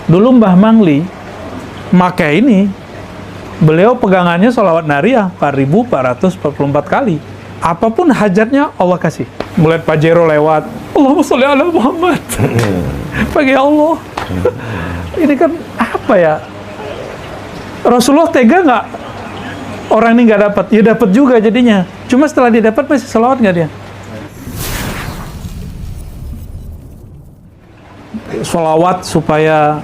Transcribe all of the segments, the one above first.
Dulu Mbah Mangli pakai ini, beliau pegangannya sholawat nariyah 4.444 kali. Apapun hajatnya Allah kasih. Melihat Pajero lewat, Allahumma sholli ala Muhammad. Pakai Allah. Ini kan apa ya? Rasulullah tega nggak? Orang ini nggak dapat, ya dapat juga jadinya. Cuma setelah dia dapat masih sholawat nggak dia? Sholawat supaya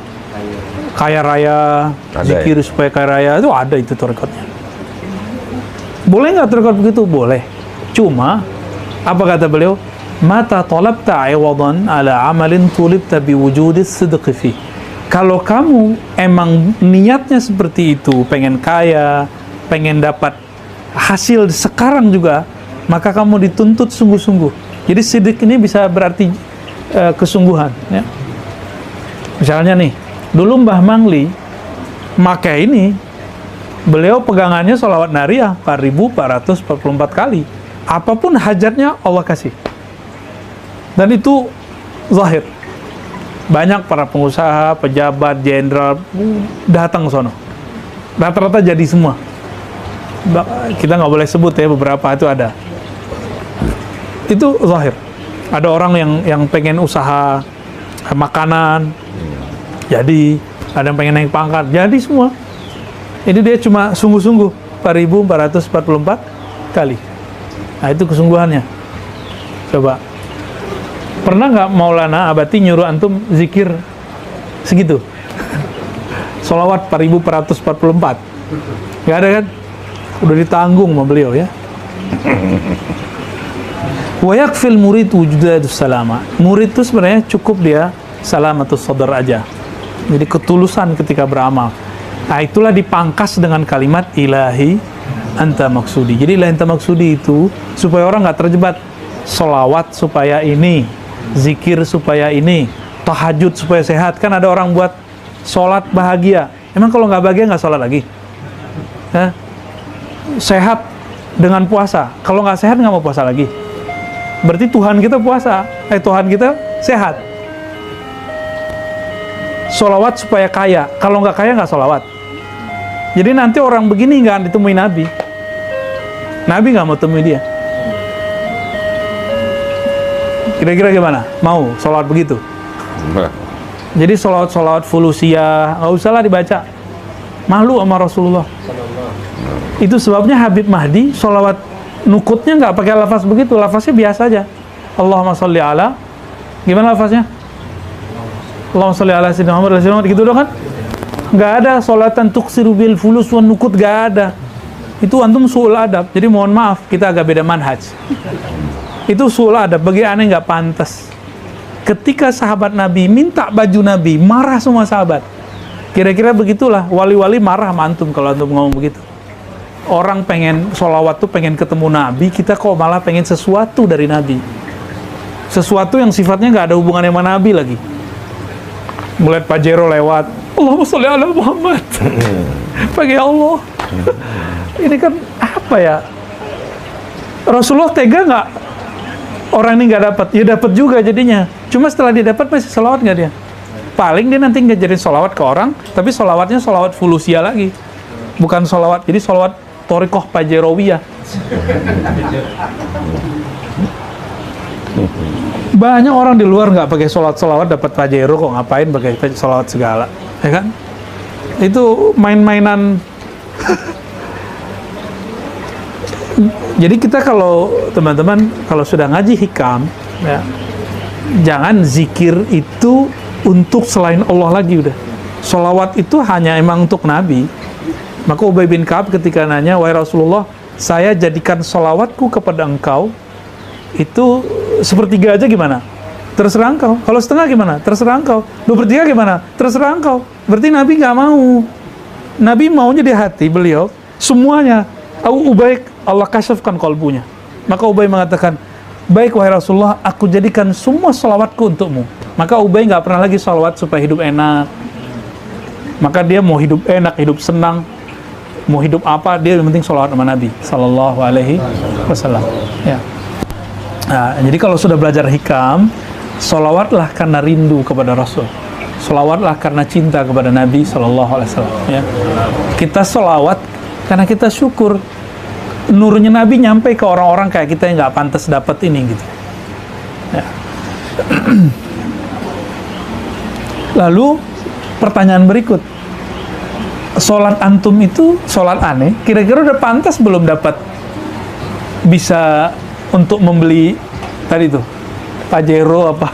kaya raya, zikir supaya kaya raya, itu ada itu tarekatnya. Boleh nggak tarekat begitu? Boleh. Cuma apa kata beliau? Mata talabta iwadan ala amalin tulibta biwujudis sidqi fi. Kalau kamu emang niatnya seperti itu, pengen kaya, pengen dapat hasil sekarang juga, maka kamu dituntut sungguh-sungguh. Jadi sidik ini bisa berarti kesungguhan. Ya. Misalnya nih, dulu Mbah Mangli pakai ini, beliau pegangannya sholawat nariyah 4.444 kali. Apapun hajatnya Allah kasih. Dan itu zahir. Banyak para pengusaha, pejabat, jenderal datang ke sono. Rata-rata jadi semua. Kita nggak boleh sebut ya, beberapa itu ada. Itu zahir. Ada orang yang pengen usaha makanan, jadi ada yang pengen naik pangkat, jadi semua. Ini dia cuma sungguh-sungguh 4.444 kali. Nah itu kesungguhannya. Coba. Pernah nggak Maulana Abati nyuruh antum zikir segitu? Sholawat 4.444. Nggak ada kan? Udah ditanggung sama beliau ya. Wa yakfil murid wujudadus salama. Murid itu sebenarnya cukup dia salamatus sadar aja. Jadi ketulusan ketika beramal. Nah itulah dipangkas dengan kalimat ilahi anta maksudi. Jadi ilahi anta maksudi itu supaya orang nggak terjebak. Sholawat supaya ini, zikir supaya ini, tahajud supaya sehat. Kan ada orang buat sholat bahagia. Emang kalau nggak bahagia nggak sholat lagi? Hah? Sehat dengan puasa. Kalau nggak sehat nggak mau puasa lagi. Berarti Tuhan kita puasa. Tuhan kita sehat. Sholawat supaya kaya. Kalau nggak kaya nggak sholawat. Jadi nanti orang begini nggak ditemui Nabi. Nabi nggak mau temui dia. Kira-kira gimana? Mau sholawat begitu? Jadi sholawat fulusia nggak usah lah dibaca. Malu sama Rasulullah. Itu sebabnya Habib Mahdi sholawat nukutnya nggak pakai lafaz begitu, lafaznya biasa aja. Allahumma sholli ala, gimana lafaznya? Allahumma sholli ala sayyidina Muhammad, gitu doang kan? Nggak ada sholatan tuksiru bil fulus wan nukut, nggak ada. Itu antum su'ul adab. Jadi mohon maaf, kita agak beda manhaj. Itu su'ul adab, bagi aneh nggak pantas. Ketika sahabat Nabi minta baju Nabi, marah semua sahabat. Kira-kira begitulah, wali-wali marah sama antum kalau antum ngomong begitu. Orang pengen sholawat tuh pengen ketemu Nabi, kita kok malah pengen sesuatu dari Nabi. Sesuatu yang sifatnya nggak ada hubungannya sama Nabi lagi. Melihat Pajero lewat, Allahumma sholli ala Muhammad. Pakai Allah. Ini kan apa ya? Rasulullah tega nggak? Orang ini nggak dapat, ya dapat juga jadinya. Cuma setelah dia dapat masih sholawat nggak dia? Paling dia nanti nggak jadi sholawat ke orang, tapi sholawatnya sholawat fulusia lagi. Bukan sholawat, jadi sholawat Thariqah Pajerawiyah. Banyak orang di luar nggak pakai sholawat dapat Pajero, kok ngapain pakai sholawat segala, ya kan? Itu main-mainan. Jadi kita kalau teman-teman kalau sudah ngaji hikam, ya, jangan zikir itu untuk selain Allah lagi udah. Sholawat itu hanya emang untuk Nabi. Maka Ubay bin Ka'ab ketika nanya, wahai Rasulullah, saya jadikan sholawatku kepada engkau itu sepertiga aja gimana? Terserah engkau. Kalau setengah gimana? Terserah engkau. 2/3 gimana? Terserah engkau. Berarti Nabi nggak mau. Nabi maunya di hati beliau semuanya. Ubay, Allah kasyafkan qalbunya. Maka Ubay mengatakan, baik wahai Rasulullah, aku jadikan semua sholawatku untukmu. Maka Ubay nggak pernah lagi sholawat supaya hidup enak. Maka dia mau hidup enak, hidup senang, mau hidup apa, dia yang penting sholawat sama Nabi Sallallahu Alaihi Wasallam. Ya. Nah, jadi kalau sudah belajar hikam, sholawatlah karena rindu kepada Rasul Sholawatlah karena cinta kepada Nabi SAW. Ya. Kita sholawat karena kita syukur nurnya Nabi nyampe ke orang-orang kayak kita yang nggak pantas dapat ini gitu. Ya. Lalu pertanyaan berikut, sholat antum itu sholat aneh, kira-kira udah pantas belum dapat bisa untuk membeli tadi tuh Pajero apa?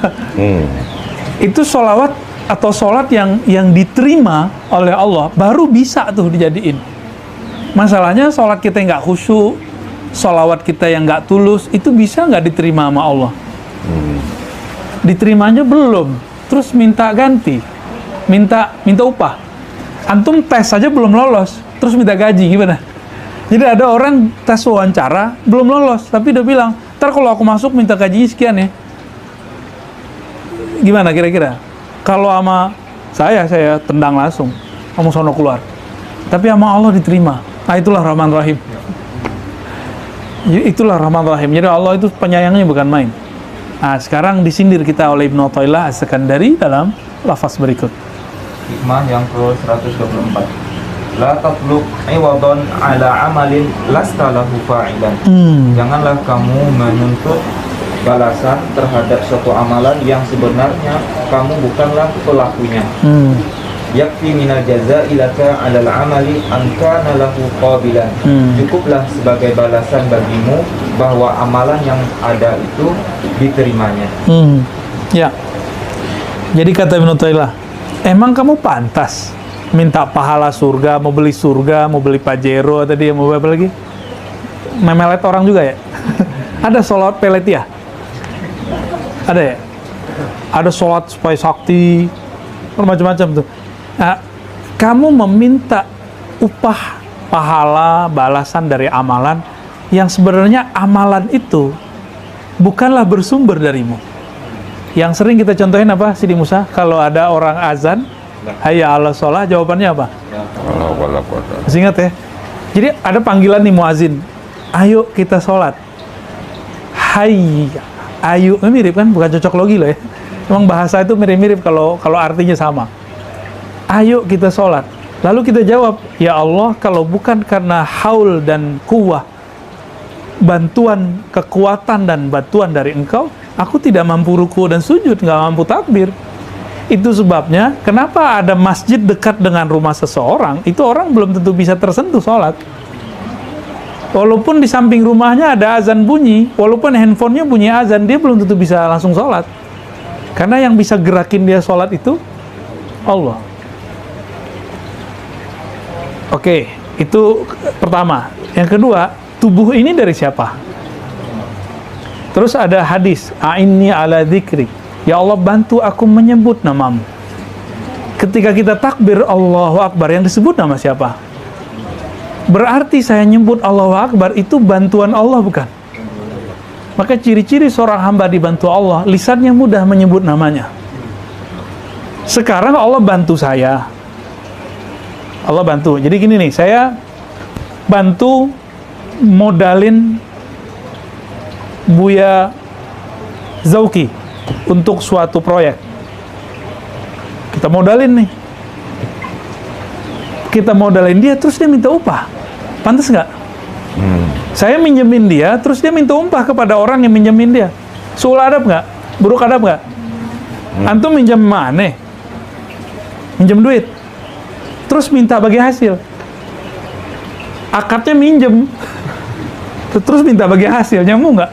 Itu sholawat atau sholat yang diterima oleh Allah baru bisa tuh dijadiin. Masalahnya sholat kita yang nggak khusyuk, sholawat kita yang nggak tulus, itu bisa nggak diterima sama Allah? Diterimanya belum, terus minta ganti, minta upah. Antum tes saja belum lolos, terus minta gaji, gimana? Jadi ada orang tes wawancara belum lolos, tapi udah bilang, ntar kalau aku masuk minta gajinya sekian ya. Gimana kira-kira? Kalau sama saya tendang langsung, kamu sono keluar. Tapi sama Allah diterima. Nah, itulah Rahman Rahim. Itulah Rahman Rahim. Jadi Allah itu penyayangnya bukan main. Nah, sekarang disindir kita oleh Ibnu Athaillah As-Sakandari dalam lafaz berikut. Hikmah yang ke-124. La tatlub iwadon ala amalin lasta lahu fa'ilan. Janganlah kamu menuntut balasan terhadap suatu amalan yang sebenarnya kamu bukanlah pelakunya. Yakfi minal jaza'i laka 'alal 'amali an kana lahu qabilan. Cukuplah sebagai balasan bagimu bahwa amalan yang ada itu diterimanya. Ya. Jadi kata Ibnu Athaillah, emang kamu pantas minta pahala surga, mau beli surga, mau beli Pajero tadi, mau apa lagi? Memelet orang juga ya? Ada sholat pelet ya? Ada ya? Ada sholat supaya sakti, macam-macam tuh. Nah, kamu meminta upah, pahala, balasan dari amalan yang sebenarnya amalan itu bukanlah bersumber darimu. Yang sering kita contohin apa, Sidi Musa? Kalau ada orang azan, hayya ala sholah, jawabannya apa? Masih ingat ya? Jadi ada panggilan nih muazin, ayo kita sholat. Hayya, ayo, mirip kan? Bukan cocok logi loh ya. Memang bahasa itu mirip-mirip kalau artinya sama. Ayo kita sholat. Lalu kita jawab, ya Allah, kalau bukan karena haul dan kuwah, bantuan, kekuatan dan bantuan dari Engkau, aku tidak mampu ruku dan sujud, nggak mampu takbir. Itu sebabnya, kenapa ada masjid dekat dengan rumah seseorang, itu orang belum tentu bisa tersentuh sholat. Walaupun di samping rumahnya ada azan bunyi, walaupun handphonenya bunyi azan, dia belum tentu bisa langsung sholat. Karena yang bisa gerakin dia sholat itu Allah. Oke, itu pertama. Yang kedua, tubuh ini dari siapa? Terus ada hadis, a'inni ala dzikrik. Ya Allah, bantu aku menyebut namamu. Ketika kita takbir Allahu Akbar, yang disebut nama siapa? Berarti saya nyebut Allahu Akbar, itu bantuan Allah bukan? Maka ciri-ciri seorang hamba dibantu Allah, lisannya mudah menyebut namanya. Sekarang Allah bantu saya. Allah bantu. Jadi gini nih, saya bantu modalin Buya Zauki untuk suatu proyek. Kita modalin nih. Kita modalin dia, terus dia minta upah. Pantas nggak? Saya minjemin dia, terus dia minta upah kepada orang yang minjemin dia. Suul adab nggak? Buruk adab nggak? Antum minjem mana? Minjem duit. Terus minta bagi hasil. Akadnya minjem. Terus minta bagi hasil. Nyambung nggak?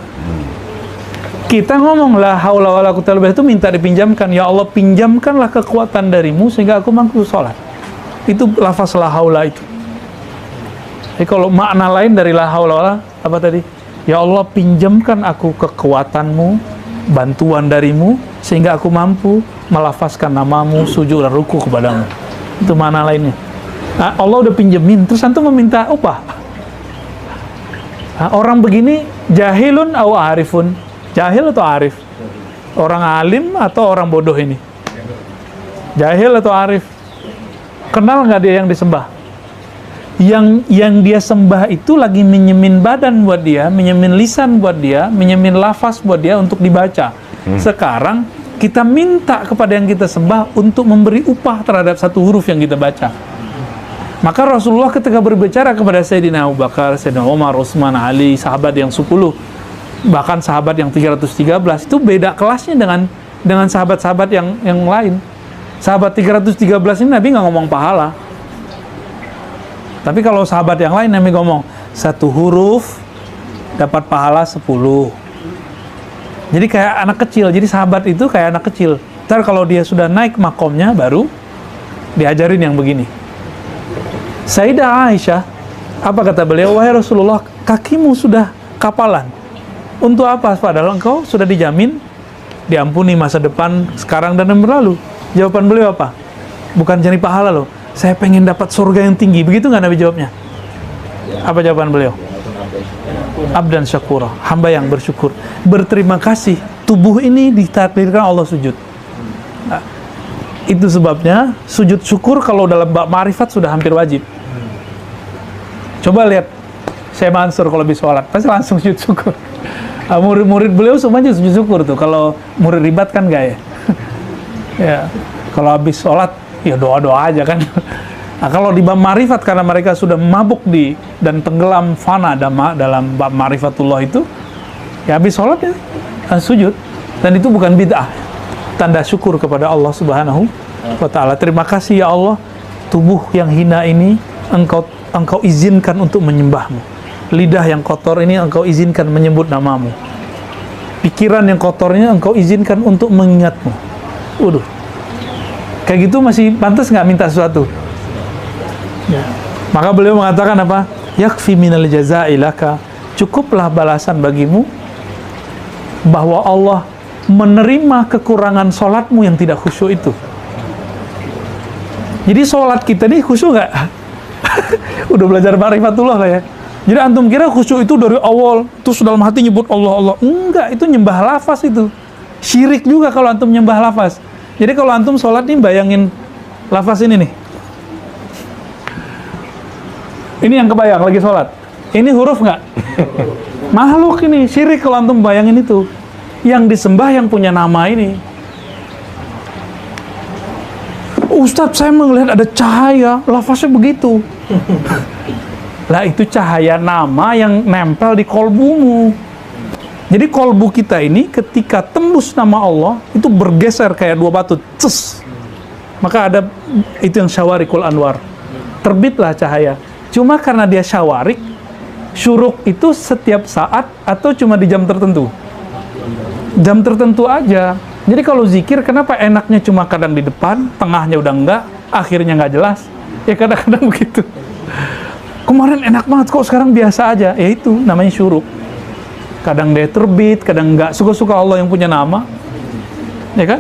Kita ngomong la haula wala quwwata illa billah itu minta dipinjamkan. Ya Allah, pinjamkanlah kekuatan darimu sehingga aku mampu sholat. Itu lafaz la haula itu. Jadi kalau makna lain dari la haula wala apa tadi? Ya Allah, pinjamkan aku kekuatanmu, bantuan darimu sehingga aku mampu melafazkan namamu, sujud dan ruku kepadamu. Itu mana lainnya. Nah, Allah udah pinjemin, terus antum meminta upah. Nah, orang begini jahilun atau arifun? Jahil atau arif? Orang alim atau orang bodoh ini? Jahil atau arif? Kenal nggak dia yang disembah? Yang dia sembah itu lagi minyemin badan buat dia, minyemin lisan buat dia, minyemin lafaz buat dia untuk dibaca. Sekarang kita minta kepada yang kita sembah untuk memberi upah terhadap satu huruf yang kita baca. Maka Rasulullah ketika berbicara kepada Sayyidina Abu Bakar, Sayyidina Umar, Utsman, Ali, sahabat yang 10, bahkan sahabat yang 313, itu beda kelasnya dengan sahabat-sahabat yang lain. Sahabat 313 ini Nabi nggak ngomong pahala. Tapi kalau sahabat yang lain Nabi ngomong, satu huruf dapat pahala 10. Jadi kayak anak kecil. Jadi sahabat itu kayak anak kecil. Ntar kalau dia sudah naik makomnya, baru diajarin yang begini. Sayyidah Aisyah, apa kata beliau? Wahai Rasulullah, kakimu sudah kapalan. Untuk apa? Padahal engkau sudah dijamin diampuni masa depan, sekarang dan yang berlalu. Jawaban beliau apa? Bukan cari pahala loh. Saya pengen dapat surga yang tinggi. Begitu nggak Nabi jawabnya? Apa jawaban beliau? Abdan syakura, hamba yang bersyukur, berterima kasih. Tubuh ini ditakdirkan Allah sujud. Nah, itu sebabnya sujud syukur kalau dalam bab ma'rifat sudah hampir wajib. Coba lihat Syekh Mansur kalau habis sholat pasti langsung sujud syukur. Murid-murid beliau semuanya sujud syukur tuh. Kalau murid ribat kan enggak ya? Ya, kalau habis sholat ya doa-doa aja kan. Nah, kalau di bab ma'rifat karena mereka sudah mabuk dan tenggelam fana dalam bab ma'rifatullah itu, ya habis sholat ya sujud. Dan itu bukan bid'ah, tanda syukur kepada Allah Subhanahu wa ta'ala. Terima kasih ya Allah, tubuh yang hina ini engkau izinkan untuk menyembahmu. Lidah yang kotor ini engkau izinkan menyebut namamu. Pikiran yang kotornya engkau izinkan untuk mengingatmu. Waduh, kayak gitu masih pantas nggak minta sesuatu? Ya. Maka beliau mengatakan apa? Yakfi minal jazaa'i laka, cukuplah balasan bagimu bahwa Allah menerima kekurangan sholatmu yang tidak khusyuk itu. Jadi sholat kita nih khusyuk nggak? Udah belajar ma'rifatullah lah ya. Jadi antum kira khusyuk itu dari awal terus dalam hati nyebut Allah Allah? Enggak, itu nyembah lafaz itu. Syirik juga kalau antum nyembah lafaz. Jadi kalau antum sholat nih bayangin lafaz ini nih. Ini yang kebayang lagi sholat. Ini huruf nggak? Makhluk ini, syirik kalau antum bayangin itu. Yang disembah yang punya nama ini. Ustadz, saya melihat ada cahaya, lafaznya begitu. Lah itu cahaya nama yang nempel di kolbumu. Jadi kolbu kita ini ketika tembus nama Allah, itu bergeser kayak dua batu. Ces. Maka ada itu yang syawarikul anwar. Terbitlah cahaya. Cuma karena dia syawarik, syuruk itu setiap saat atau cuma di jam tertentu? Jam tertentu aja. Jadi kalau zikir, kenapa enaknya cuma kadang di depan, tengahnya udah enggak, akhirnya nggak jelas? Ya kadang-kadang begitu. Kemarin enak banget, kok sekarang biasa aja? Ya itu namanya syuruk. Kadang dia terbit, kadang enggak. Suka-suka Allah yang punya nama. Ya kan?